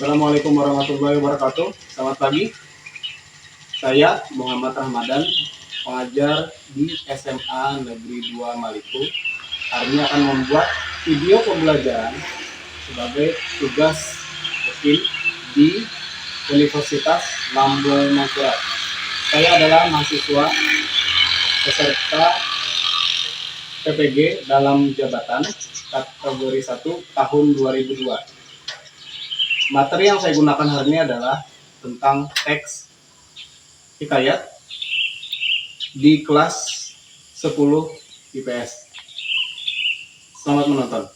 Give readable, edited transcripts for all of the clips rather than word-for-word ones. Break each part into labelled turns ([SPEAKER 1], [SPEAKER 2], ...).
[SPEAKER 1] Assalamualaikum warahmatullahi wabarakatuh. Selamat pagi. Saya Muhammad Ramadan, pengajar di SMA Negeri 2 Maliko. Hari ini akan membuat video pembelajaran sebagai tugas rutin di Universitas Lambung Mangkurat. Saya adalah mahasiswa peserta PPG dalam jabatan kategori 1 tahun 2002. Materi yang saya gunakan hari ini adalah tentang teks hikayat di kelas 10 IPS. Selamat menonton.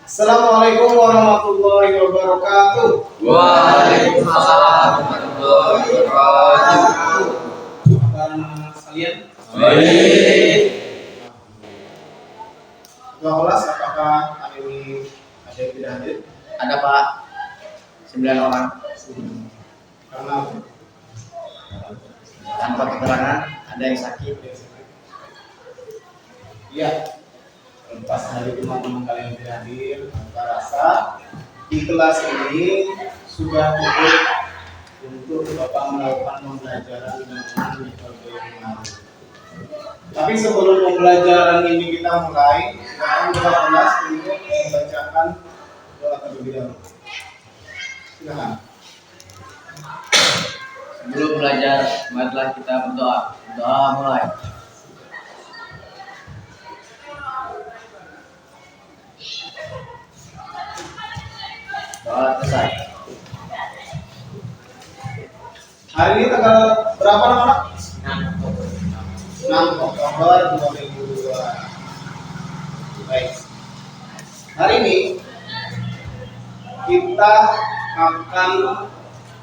[SPEAKER 1] Assalamualaikum warahmatullahi wabarakatuh.
[SPEAKER 2] Waalaikumsalam warahmatullahi wabarakatuh.
[SPEAKER 1] Anak sekalian,
[SPEAKER 2] Baik.
[SPEAKER 1] Ketua kelas, apakah hari ini ada yang tidak hadir?
[SPEAKER 2] Ada Pak, 9 orang.
[SPEAKER 1] Karena
[SPEAKER 2] Tanpa keterangan, ada yang sakit.
[SPEAKER 1] iya, lepas dari teman-teman kalian tidak hadir, tanpa rasa di kelas ini sudah cukup untuk Bapak melakukan pembelajaran dengan metode yang benar. Tapi sebelum pembelajaran ini kita mulai, silakan Bapak kelas untuk membacakan doa terlebih dahulu. Silakan.
[SPEAKER 2] Sebelum belajar, marilah kita berdoa. Doa mulai. Doa selesai.
[SPEAKER 1] Hari ini tanggal berapa anak-anak? 6 Oktober 2002. Baik. Hari ini kita akan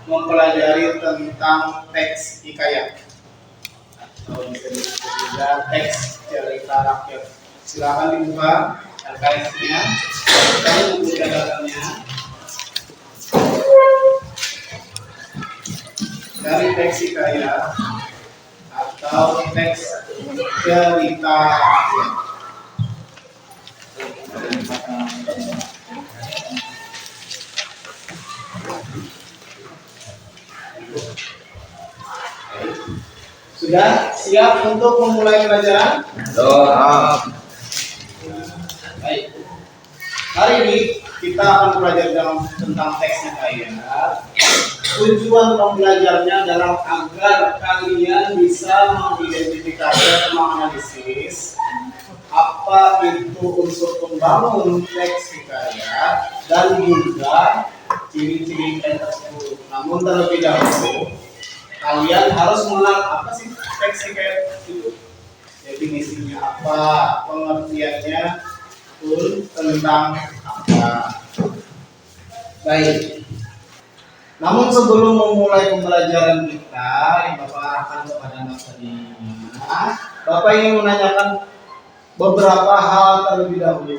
[SPEAKER 1] mempelajari tentang teks hikayat atau bisa disebut juga teks cerita rakyat. Silakan dibuka LKS-nya, kita buku catatannya. Dari teks hikayat atau teks cerita rakyat. Sudah siap untuk memulai pelajaran?
[SPEAKER 2] Doa.
[SPEAKER 1] Baik. Hari ini kita akan belajar tentang teks hikayat. Tujuan pembelajarnya adalah agar kalian bisa mengidentifikasi atau menganalisis apa itu unsur pembangun teks hikayat dan juga ciri-ciri teks tersebut. Namun terlebih dahulu kalian harus mengenal apa sih teks hikayat itu, definisinya apa, pengertiannya pun tentang apa. Baik. Namun sebelum memulai pembelajaran kita, yang Bapak arahkan kepada anak tadinya, Bapak ingin menanyakan beberapa hal terlebih dahulu.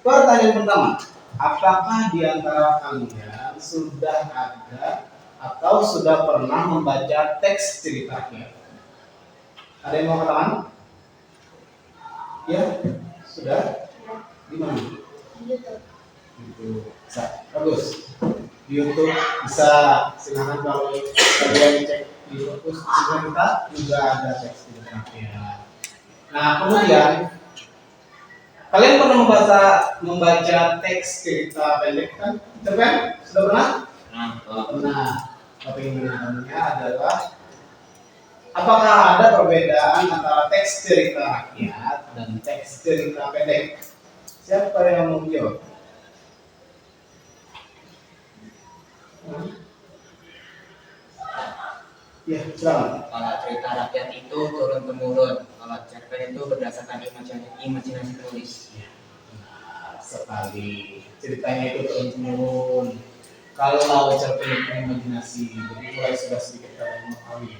[SPEAKER 1] Pertanyaan pertama, apakah di antara kalian sudah ada atau sudah pernah membaca teks cerita rakyat? Ada yang mau katakan? Ya, sudah. Di mana? Di YouTube. Bagus. Di YouTube bisa, silakan kalau kalian cek di YouTube, kita juga ada teks cerita rakyat. Nah, kemudian kalian pernah membaca teks cerita pendek kan? Cerpen? Sudah pernah? Nah, pertanyaannya adalah apakah ada perbedaan antara teks cerita rakyat dan teks cerita pendek? Siapa yang mau jawab? Ya, silakan.
[SPEAKER 2] Kalau cerita rakyat itu turun temurun. Kalau cerpen itu berdasarkan imajinasi penulis.
[SPEAKER 1] Benar sekali. Ceritanya itu turun temurun. Kalau cerpen itu imajinasi, jadi mulai sudah sedikit kalian mengetahui.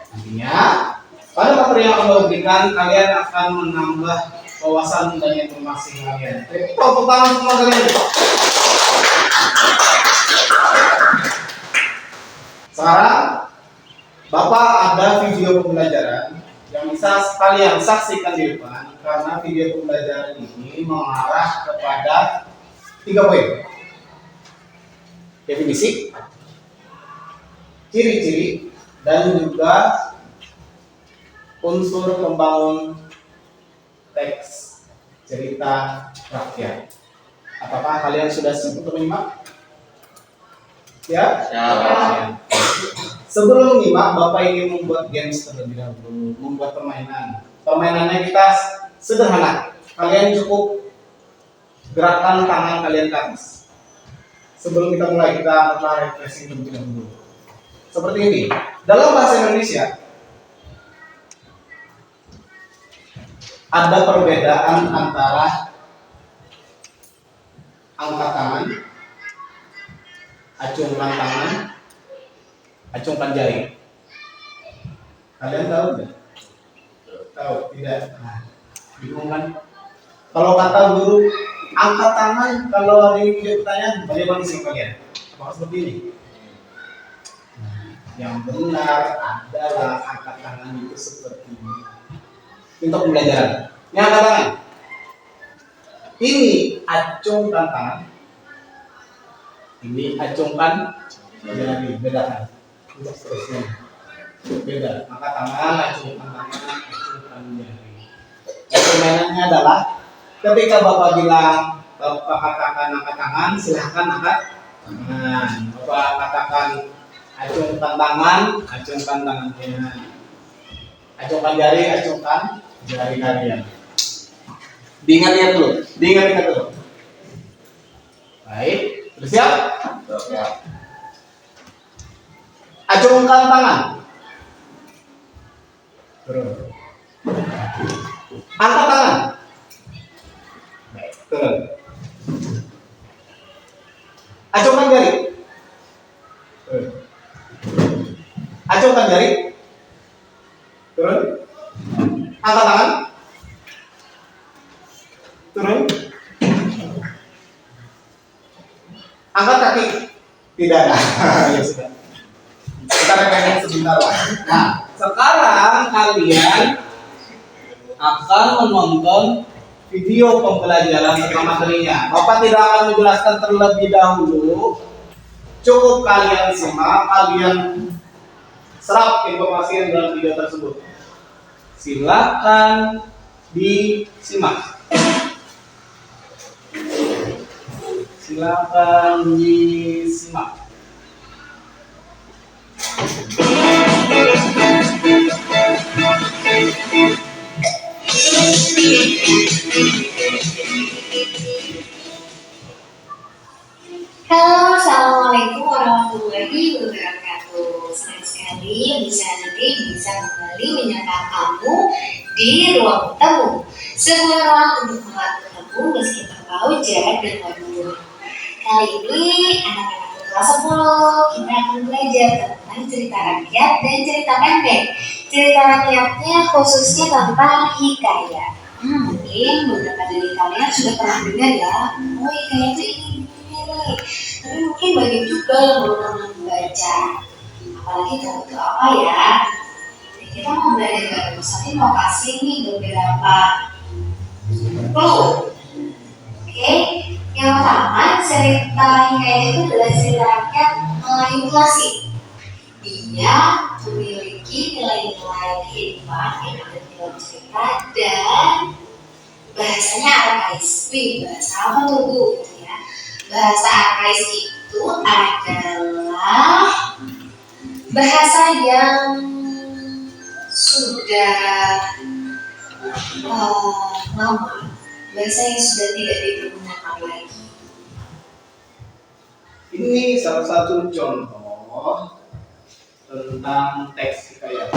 [SPEAKER 1] Nantinya pada materi yang akan diberikan, kalian akan menambah wawasan dan informasi kalian. Tepuk tangan semua kalian. Sekarang Bapak ada video pembelajaran yang bisa kalian saksikan di depan karena video pembelajaran ini mengarah kepada 3 poin. Definisi, ciri-ciri, dan juga unsur pembangun teks cerita rakyat. Apakah kalian sudah siap untuk menyimak? Ya?
[SPEAKER 2] Siap.
[SPEAKER 1] Sebelum menyimak, Bapak ingin membuat games terlebih dahulu, membuat permainan. Permainannya kita sederhana. Kalian cukup gerakan tangan kalian ke atas. Sebelum kita mulai, kita refreshing terlebih dahulu. Seperti ini. Dalam bahasa Indonesia, ada perbedaan antara angkat tangan, acungkan tangan, acungkan jari. Kalian tahu tidak? Tahu tidak? Nah, bingung kan? Kalau kata guru angkat tangan, kalau ada yang punya pertanyaan, bagaimana sih kalian? Apakah seperti ini? Nah, yang benar adalah angkat tangan itu seperti ini. Untuk pembelajaran. Ini angkat tangan. Ini acungkan tangan. Ini acungkan jari. Bedakan. Untuk seterusnya. Beda. Angkat tangan, acungkan tangan, acungkan jari. Permainannya adalah ketika Bapak bilang, Bapak katakan angkat tangan, silahkan angkat tangan. Bapak katakan acungkan tangan, acungkan tangannya. Acungkan jari, acungkan jari kalian. Diingat-ingat dulu. Diingat-ingat dulu. Baik, sudah siap? Siap. Acungkan tangan. Terus. Angkat tangan. Baik, turun. Acungkan jari. Turun. Acungkan jari. Turun. Angkat tangan. Turun. Angkat kaki. Tidak ada. Ya sudah. Kita rekan sebentar lah. Nah, sekarang kalian akan menonton video pembelajaran tentang materinya. Bapak tidak akan menjelaskan terlebih dahulu. Cukup kalian simak, kalian serap informasi yang dalam video tersebut. Silakan disimak. Silakan disimak.
[SPEAKER 3] Halo, assalamualaikum warahmatullahi wabarakatuh. Senang sekali bisa kembali menyapa kamu di ruang temu. Sebuah ruang untuk bertemu meski terpaut jarak dan waktu. Kali ini anak-anak kelas 10 kita akan belajar tentang cerita rakyat dan cerita pendek. Cerita rakyatnya khususnya tentang hikayat. Mungkin beberapa dari kalian sudah pernah dengar ya. Oh, hikayat itu ini. Tapi mungkin banyak juga yang belum pernah membaca. Apalagi kalau itu apa ya? Kita mau belajar bareng, tapi mau kasih nih beberapa clue. Oke, yang pertama cerita hikayat itu adalah cerita rakyat Melayu klasik. Dia memiliki nilai-nilai kehidupan yang ada di dalam cerita dan bahasanya arkais. Bahasa apa tuh Bu? Bahasa arkais itu adalah bahasa yang sudah lama, bahasa yang sudah tidak digunakan lagi.
[SPEAKER 1] Ini salah satu contoh tentang teks hikayat.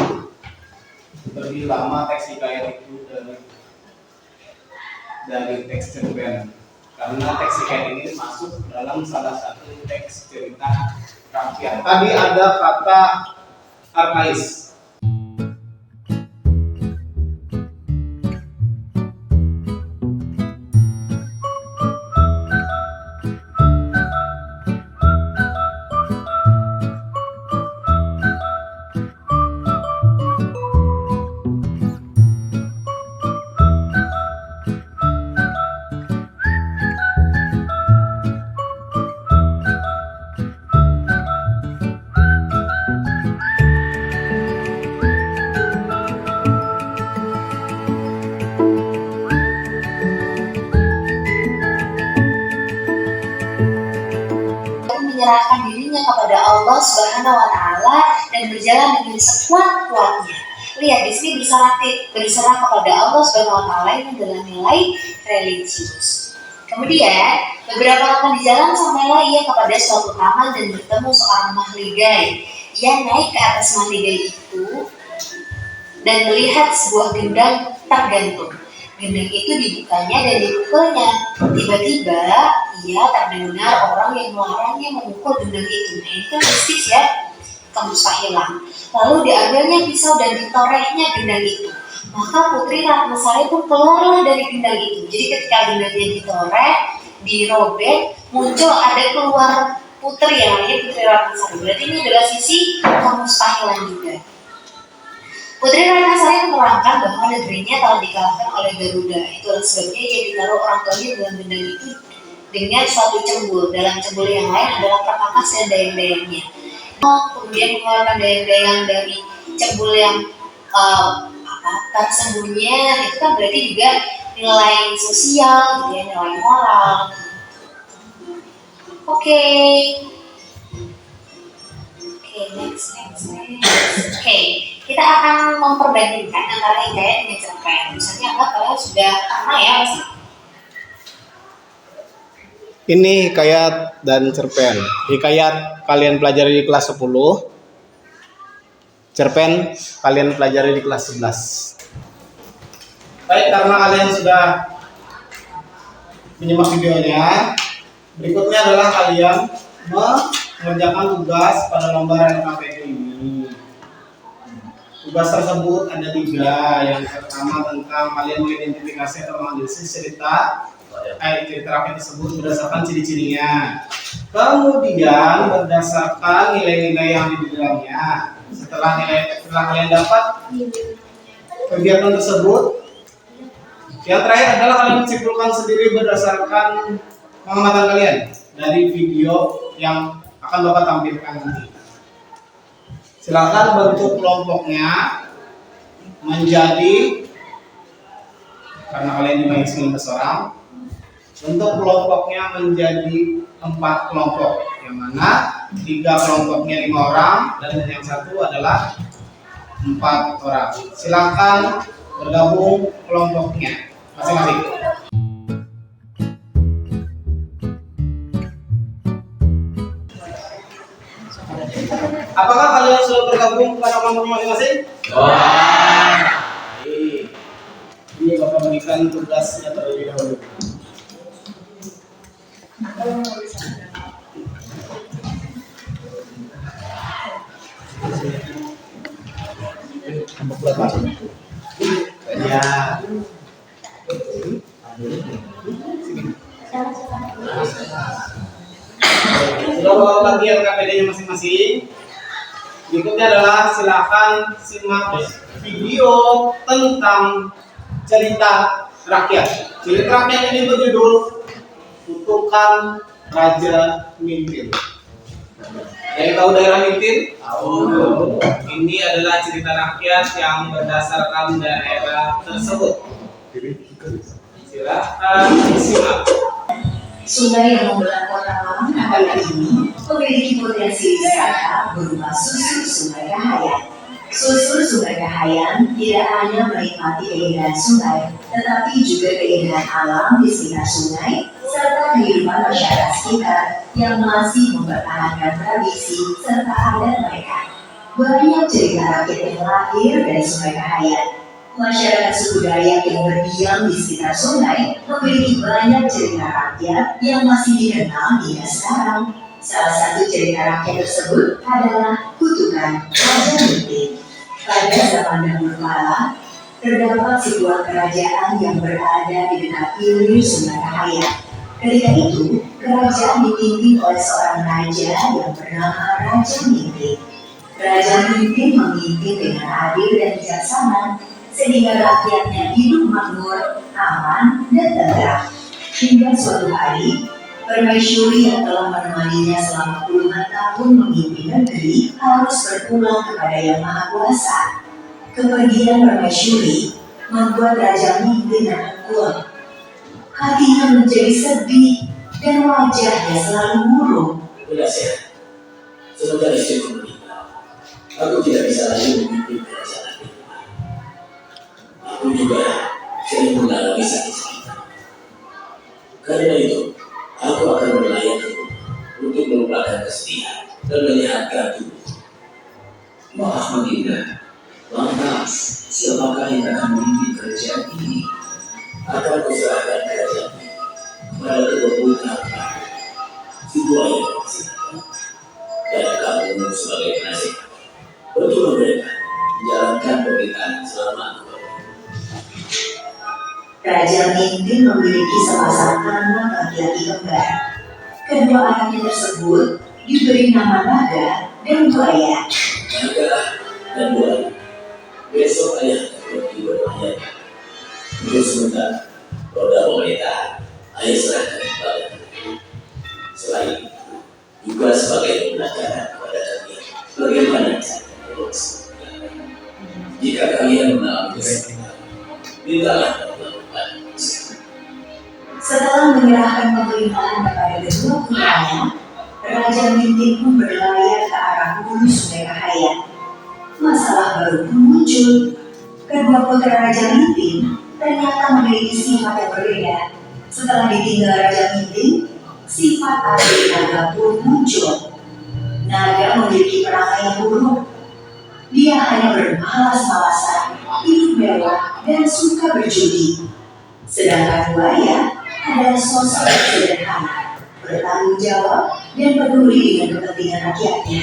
[SPEAKER 1] Lebih lama teks hikayat itu dari teks cerpen. Karena teks hikayat ini masuk dalam salah satu teks cerita rakyat. Tadi ada kata arkais.
[SPEAKER 3] menyerahkan dirinya kepada Allah Subhanahu wa taala dan berjalan dengan sekuat-kuatnya. Lihat di sini berserah kepada Allah Subhanahu wa taala ini adalah nilai religius. Kemudian beberapa lama di jalan sampailah ia kepada suatu taman dan bertemu seorang mahligai. Ia naik ke atas mahligai itu dan melihat sebuah gendang tergantung. Gendang itu dibukanya dan dipukulnya. Tiba-tiba ia terdengar orang yang melarangnya memukul gendang itu. Nah, itu mistis ya, kemustahilan. Lalu diambilnya pisau dan ditorehnya gendang itu. Maka Putri Ratnasari pun keluarlah dari gendang itu. Jadi ketika gendangnya ditoreh, dirobek, muncul ada keluar putri yang namanya Putri Ratnasari. Berarti ini adalah sisi kemustahilan juga. Putri Ratnasari menerangkan bahwa negerinya telah dikalahkan oleh Garuda. Itulah sebabnya ia ditaruh orang tuanya dalam gendang itu dengan suatu cembul. Dalam cembul yang lain adalah perkakas dan dayang-dayangnya. Kemudian mengeluarkan dayang-dayang dari cembul yang tersembunyi, itu kan berarti juga nilai sosial, gitu ya, nilai moral. Oke, next. Oke, kita akan memperbandingkan antara hikayat dengan cerpen. Misalnya anggap kalian sudah pernah ya pasti.
[SPEAKER 1] Ini hikayat dan cerpen. Hikayat kalian pelajari di kelas 10. Cerpen kalian pelajari di kelas 11. Baik, karena kalian sudah menyimak videonya, berikutnya adalah kalian mengerjakan tugas pada lembaran KPK ini. Tugas tersebut ada 3. Yang pertama tentang kalian mengidentifikasi atau menganalisis cerita rakyat tersebut berdasarkan ciri-cirinya. Kemudian berdasarkan nilai-nilai yang ada di dalamnya. Setelah kalian dapat kegiatan tersebut, yang terakhir adalah kalian menyimpulkan sendiri berdasarkan pengamatan kalian dari video yang akan Bapak tampilkan nanti. Silakan bentuk kelompoknya menjadi, karena kalian dibagi 19 orang, bentuk kelompoknya menjadi 4 kelompok, yang mana 3 kelompoknya 5 orang dan yang 1 adalah 4 orang. Silakan bergabung kelompoknya masing-masing. Apakah kalian sudah bergabung pada kelompok masing-masing? Ini Bapak berikan tugasnya terlebih dahulu. Ya. Sudah bawa bagian KPD-nya masing-masing. Berikutnya adalah silakan simak video tentang cerita rakyat. Cerita rakyat ini berjudul Kutukan Raja Mintin. Ada yang tahu daerah Mintin? Tahu. Ini adalah cerita rakyat yang berdasarkan daerah tersebut. Silakan disimak.
[SPEAKER 3] Sungai yang membelah kota Malang ini memiliki potensi wisata berupa susur Sungai Kahayan. Susur Sungai Kahayan tidak hanya menikmati keindahan sungai, tetapi juga keindahan alam di sekitar sungai serta kehidupan masyarakat sekitar yang masih mempertahankan tradisi serta adat mereka. Banyak cerita rakyat yang lahir dari Sungai Kahayan. Masyarakat suku Dayak yang berdiam di sekitar sungai memiliki banyak cerita rakyat yang masih dikenal hingga sekarang. Salah satu cerita rakyat tersebut adalah Kutukan Raja Mintin. Pada zaman dahulu kala, terdapat sebuah kerajaan yang berada di dekat hilir Sungai Kahayan. Ketika itu, kerajaan dipimpin oleh seorang raja yang bernama Raja Mintin. Raja Mintin memimpin dengan adil dan bijaksana, sehingga rakyatnya hidup makmur, aman, dan tentram. Hingga suatu hari, permaisuri yang telah menemaninya selama puluhan tahun memimpin negeri harus berpulang kepada Yang Maha Kuasa. Kepergian permaisuri membuat Raja Mintin terpukul. Hatinya menjadi sedih dan wajahnya selalu murung.
[SPEAKER 4] sehat. Semenjak istriku meninggal, aku tidak bisa lagi memimpin kerajaan ini. Aku juga sering mengalami sakit-sakitan. Karena itu, aku akan melayani untuk melupakan kesedihan dan menyehatkan tubuh. Maaf Baginda, lantas siapakah yang akan memimpin kerajaan ini? Akan kuserahkan kerajaan ini kepada kedua putra si buaya dan kamu sebagai penasihat. Bantulah mereka menjalankan pemerintahan selama aku pergi.
[SPEAKER 5] Raja Mintin memiliki sepasang anak laki-laki kembar. Kedua anaknya tersebut diberi nama Naga dan Buaya.
[SPEAKER 4] Naga dan buaya, besok ayah akan pergi berlayar. Untuk sementara, roda pemerintahan ayah serahkan kepada kalian. Selain itu, juga sebagai pembelajaran kepada kalian bagaimana cara mengurus. Jika kalian mengalami kesalahan, mintalah pertolongan.
[SPEAKER 5] Setelah menyerahkan pemerintahan kepada kedua putranya, Raja Mintin pun berlayar ke arah hulu Sungai Kahayan. Masalah baru pun muncul. Kedua putra Raja Mintin ternyata memiliki sifat yang berbeda. Setelah ditinggal Raja Mintin, sifat asli Naga pun muncul. Naga memiliki perangai yang buruk. Dia hanya bermalas-malasan, hidup mewah, dan suka berjudi. Sedangkan Buaya adalah sosok yang sederhana, bertanggung jawab, dan peduli dengan kepentingan rakyatnya.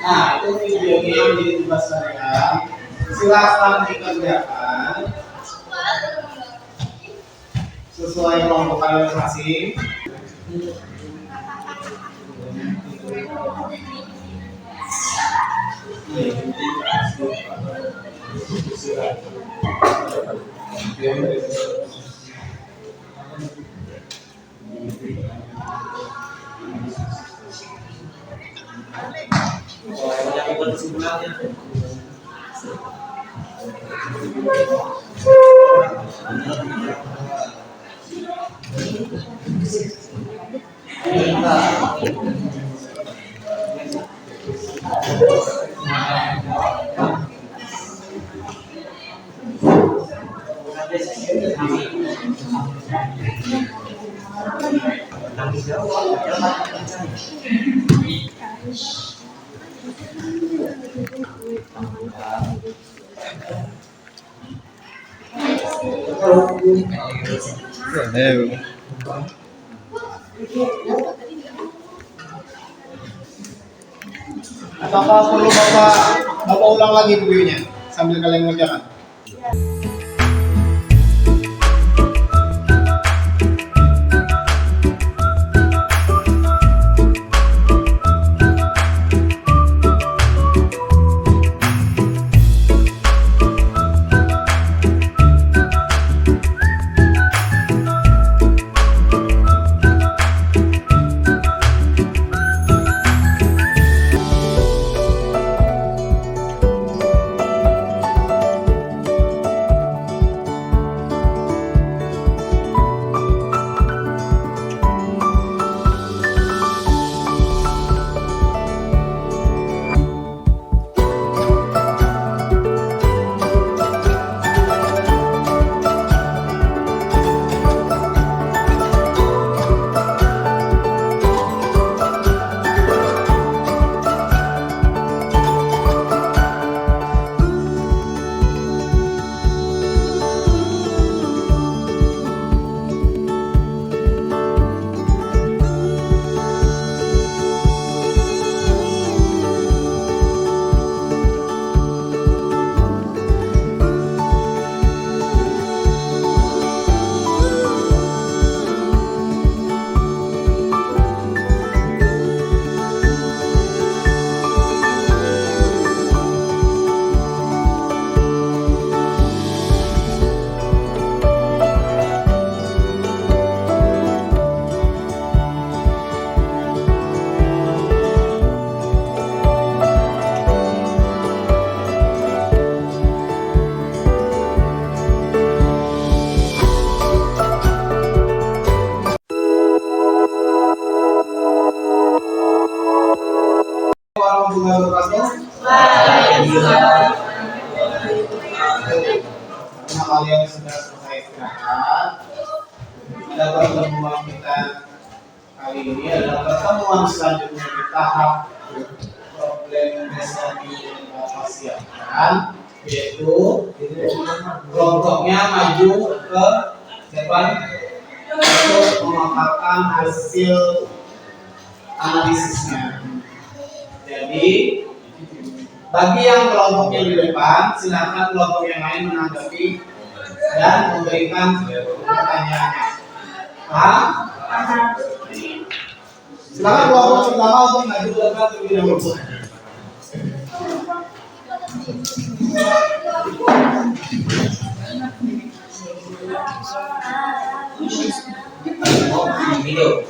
[SPEAKER 1] Nah, itu videonya yang menjadi tugas kalian. Silakan dikerjakan sesuai kelompok kalian masing. Apakah perlu Bapak ulang lagi videonya sambil kalian mengerjakan? Karena kalian sudah selesai istirahat, pada pertemuan kita kali ini adalah pertemuan selanjutnya di tahap problem dasar dipasiakan, yaitu kelompoknya maju ke depan untuk memaparkan hasil analisisnya. Jadi bagi yang kelompoknya di depan, silakan kelompok yang lain menanggapi dan memberikan pertanyaannya. Paham? Silakan kelompok pertama untuk maju ke depan terlebih dahulu.
[SPEAKER 2] Video.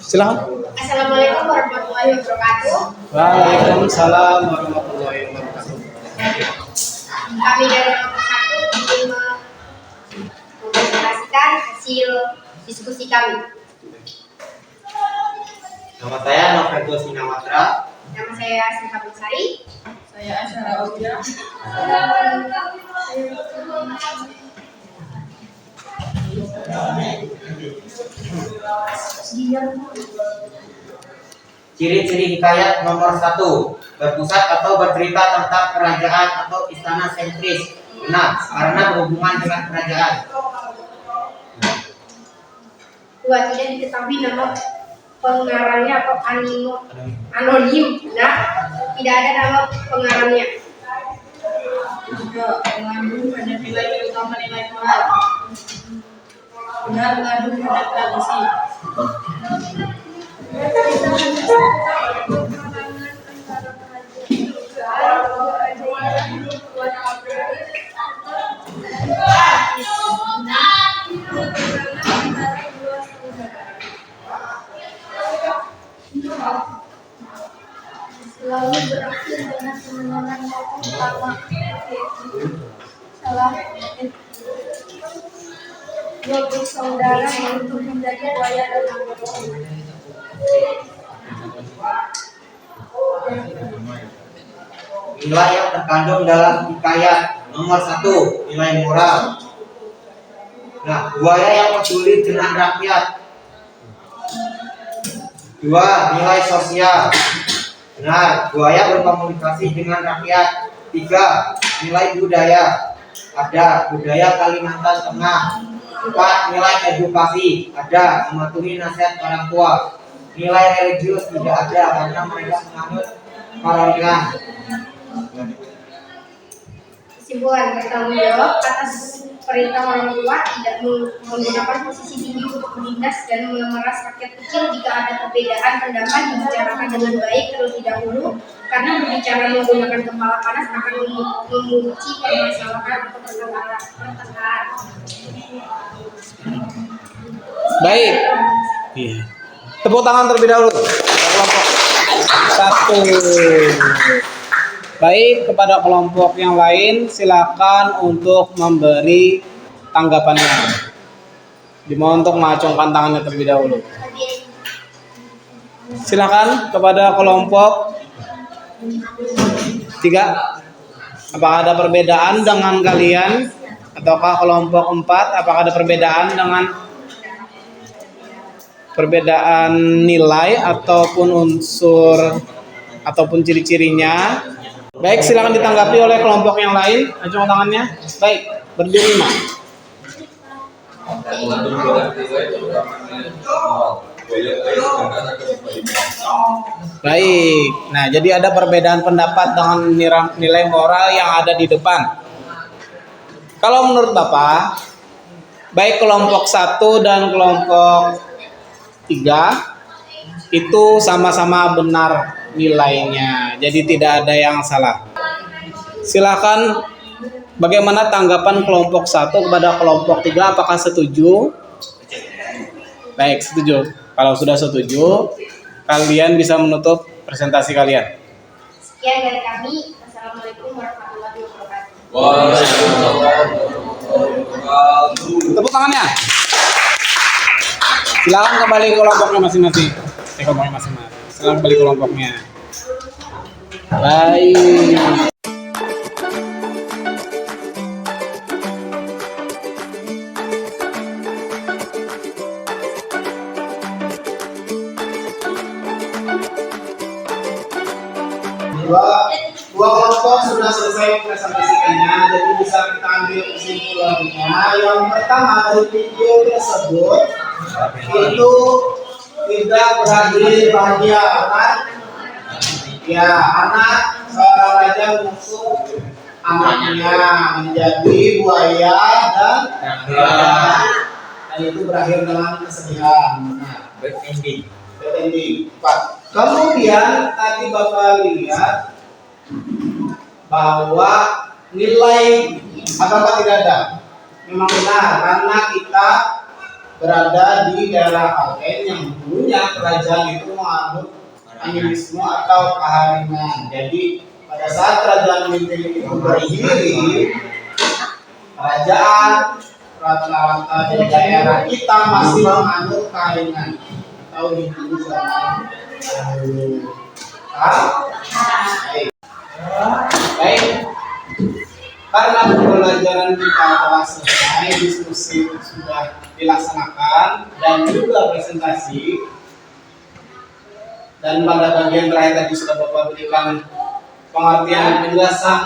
[SPEAKER 1] Silakan.
[SPEAKER 3] Assalamualaikum warahmatullahi wabarakatuh.
[SPEAKER 1] Waalaikumsalam warahmatullahi wabarakatuh.
[SPEAKER 3] Kami dari kelompok 1 ingin mempresentasikan hasil diskusi kami.
[SPEAKER 2] Nama saya Novel Sinawatra.
[SPEAKER 3] Nama saya Sinta Besari.
[SPEAKER 6] Saya Asyara Aulia.
[SPEAKER 2] Ciri-ciri hikayat nomor 1, berpusat atau bercerita tentang kerajaan atau istana sentris. Benar, karena berhubungan dengan kerajaan.
[SPEAKER 3] 2, tidak diketahui nama pengarangnya atau anonim. Nah, tidak ada nama pengarangnya.
[SPEAKER 6] 3, mengandung pada nilai utama nilai moral. Benar, mengandung pada tradisi.
[SPEAKER 7] Lalu berakhir dengan kemenangan tokoh utama salah dua bersaudara yang menjadi buaya dan
[SPEAKER 2] Nilai yang terkandung dalam hikayat nomor 1, nilai moral. Nah, buaya yang peduli dengan rakyat. 2, nilai sosial. Benar, buaya berkomunikasi dengan rakyat. 3, nilai budaya. Ada budaya Kalimantan Tengah. 4, nilai edukasi. Ada mematuhi nasihat orang tua. Nilai religius tidak ada karena mereka menganut Paralihan.
[SPEAKER 3] Kesimpulan, bertanggung jawab atas perintah orang tua, tidak menggunakan posisi tinggi untuk menindas dan memeras rakyat kecil. Jika ada perbedaan pendapat, dibicarakan dengan baik terlebih dahulu, karena berbicara menggunakan kepala panas akan memuncul permasalahan atau pertengkaran.
[SPEAKER 1] Baik. Iya. Tepuk tangan terlebih dahulu. Kelompok 1. Baik, kepada kelompok yang lain silakan untuk memberi tanggapannya. Dimohon untuk mengacungkan tangannya terlebih dahulu. Silakan kepada kelompok 3. Apakah ada perbedaan dengan kalian? Ataukah kelompok 4? Apakah ada perbedaan dengan perbedaan nilai ataupun unsur ataupun ciri-cirinya? Baik, silakan ditanggapi oleh kelompok yang lain. Acung tangannya. Baik, berdiri. Baik. Nah, jadi ada perbedaan pendapat dengan nilai moral yang ada di depan. Kalau menurut Bapak, baik kelompok 1 dan kelompok 3 itu sama-sama benar nilainya, jadi tidak ada yang salah.
[SPEAKER 8] Silakan, bagaimana tanggapan kelompok 1 kepada kelompok 3? Apakah setuju? Baik, setuju. Kalau sudah setuju, kalian bisa menutup presentasi kalian.
[SPEAKER 7] Sekian dari kami. Assalamualaikum warahmatullahi wabarakatuh.
[SPEAKER 8] Tepuk tangannya. Silakan kembali ke kelompoknya masing-masing. Kelompoknya masing-masing. Silakan kembali ke kelompoknya. Baik.
[SPEAKER 1] Dua kelompok sudah selesai presentasikannya, jadi bisa kita ambil kesimpulannya. Yang pertama dari video tersebut itu tidak berakhir bahagia, kan? Ya, anak seorang raja mengusung anaknya menjadi buaya dan itu berakhir dengan kesedihan. Bad ending. Kemudian tadi Bapak lihat bahwa nilai apakah tidak ada? Memang benar, karena kita berada di daerah Kalteng yang dulunya kerajaan itu menganut animisme atau kehariman. Jadi pada saat kerajaan Minting itu berdiri, kerajaan rata-rata di daerah kita masih menganut kehariman atau Hindu zaman dahulu. Baik, karena pembelajaran kita telah selesai, diskusi sudah dilaksanakan dan juga presentasi, dan pada bagian terakhir tadi sudah Bapak berikan pengertian dan penjelasan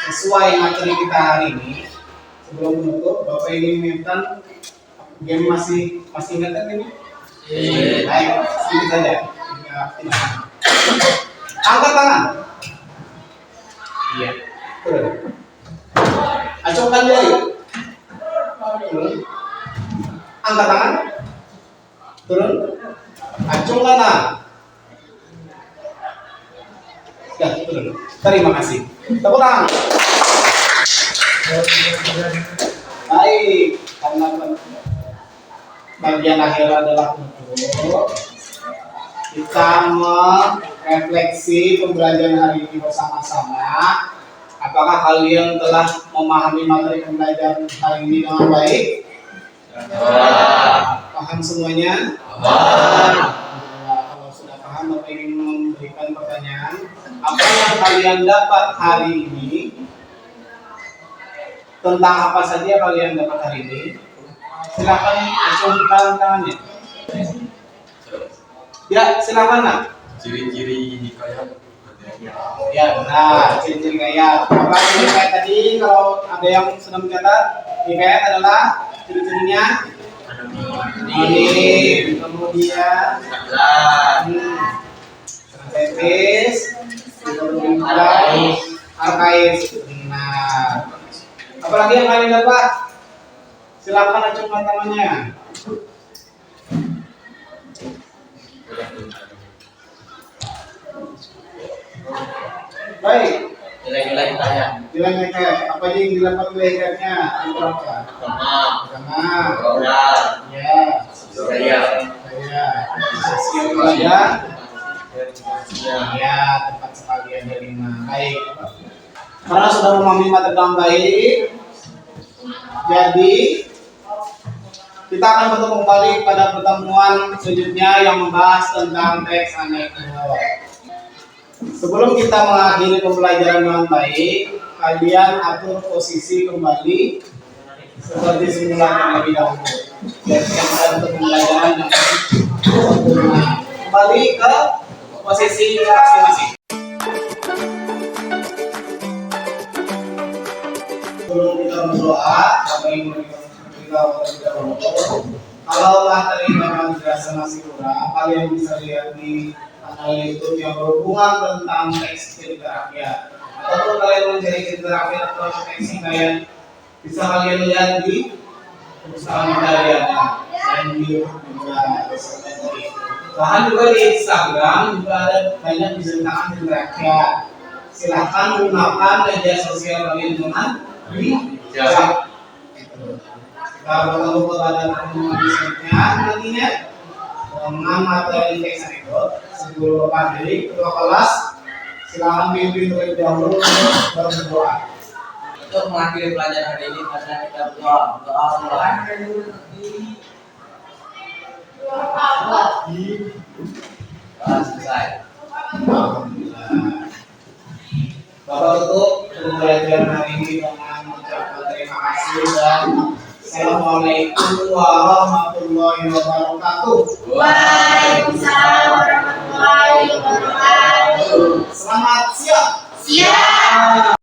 [SPEAKER 1] sesuai materi kita hari ini. Sebelum menutup, Bapak ingin mengingatkan game masih ingat kan ini? Baik, sedikit saja. Angkat tangan. Iya. Turun. Acungkan jari. Turun. Angkat tangan. Turun. Acungkan tangan. Ya, turun. Terima kasih. Tepuk tangan. Baik, karena bagian akhir adalah penutup. Kita merefleksi pembelajaran hari ini bersama-sama. Apakah kalian telah memahami materi pembelajaran hari ini dengan baik? Paham semuanya? Kalau sudah paham, Bapak ingin memberikan pertanyaan. Apa yang kalian dapat hari ini? Tentang apa saja kalian dapat hari ini? Silakan acungkan tangannya. Ya, silakan nak.
[SPEAKER 9] Ciri-ciri hikayat.
[SPEAKER 1] Ya benar, ciri-ciri hikayat. Apa ciri hikayat tadi? Kalau ada yang sudah mencatat, hikayat adalah ciri-cirinya anonim, kemudian sensitif, arkais. Benar. Apalagi yang kalian dapat? Silakan acungkan tangannya. Baik.
[SPEAKER 2] Nilai-nilai hikayat.
[SPEAKER 1] Nilai hikayat. Apa aja yang didapat nilai hikayatnya? Berapa? Pertama. Ya.
[SPEAKER 2] Saya.
[SPEAKER 1] Sosial budaya. Ya, tempat sekali ada 5. Baik. Karena sudah memahami materi dengan baik, jadi kita akan bertemu kembali pada pertemuan selanjutnya yang membahas tentang teks anekdot. Sebelum kita mengakhiri pembelajaran dengan baik, kalian atur posisi kembali seperti semula terlebih dahulu. Dan kita untuk pembelajaran yang sempurna. Kembali ke posisi masing-masing. Sebelum kita berdoa, Bapak Ibu kita kalau materi memang dirasa masih kurang, kalian bisa lihat di kanal YouTube yang berhubungan tentang teks cerita rakyat. Ataupun kalian mencari cerita rakyat atau teks hikayat, bisa kalian lihat di perpustakaan kalian dan di YouTube juga. Bahkan juga di Instagram juga ada banyak diceritakan cerita rakyat. Silakan gunakan media sosial kalian dengan bijak. Kita bertemu kepada teman bisnisnya nantinya dengan materi teks itu. Sebelum Bapak Dewi ketua kelas, silakan pimpin terlebih dahulu untuk berdoa.
[SPEAKER 2] Untuk mengakhiri pelajaran hari ini, mari kita berdoa. Doa selesai.
[SPEAKER 1] Bapak tutup pembelajaran hari ini dengan mengucapkan terima kasih dan Assalamualaikum warahmatullahi wabarakatuh.
[SPEAKER 7] Waalaikumsalam warahmatullahi wabarakatuh.
[SPEAKER 1] Selamat siang.
[SPEAKER 7] Siap.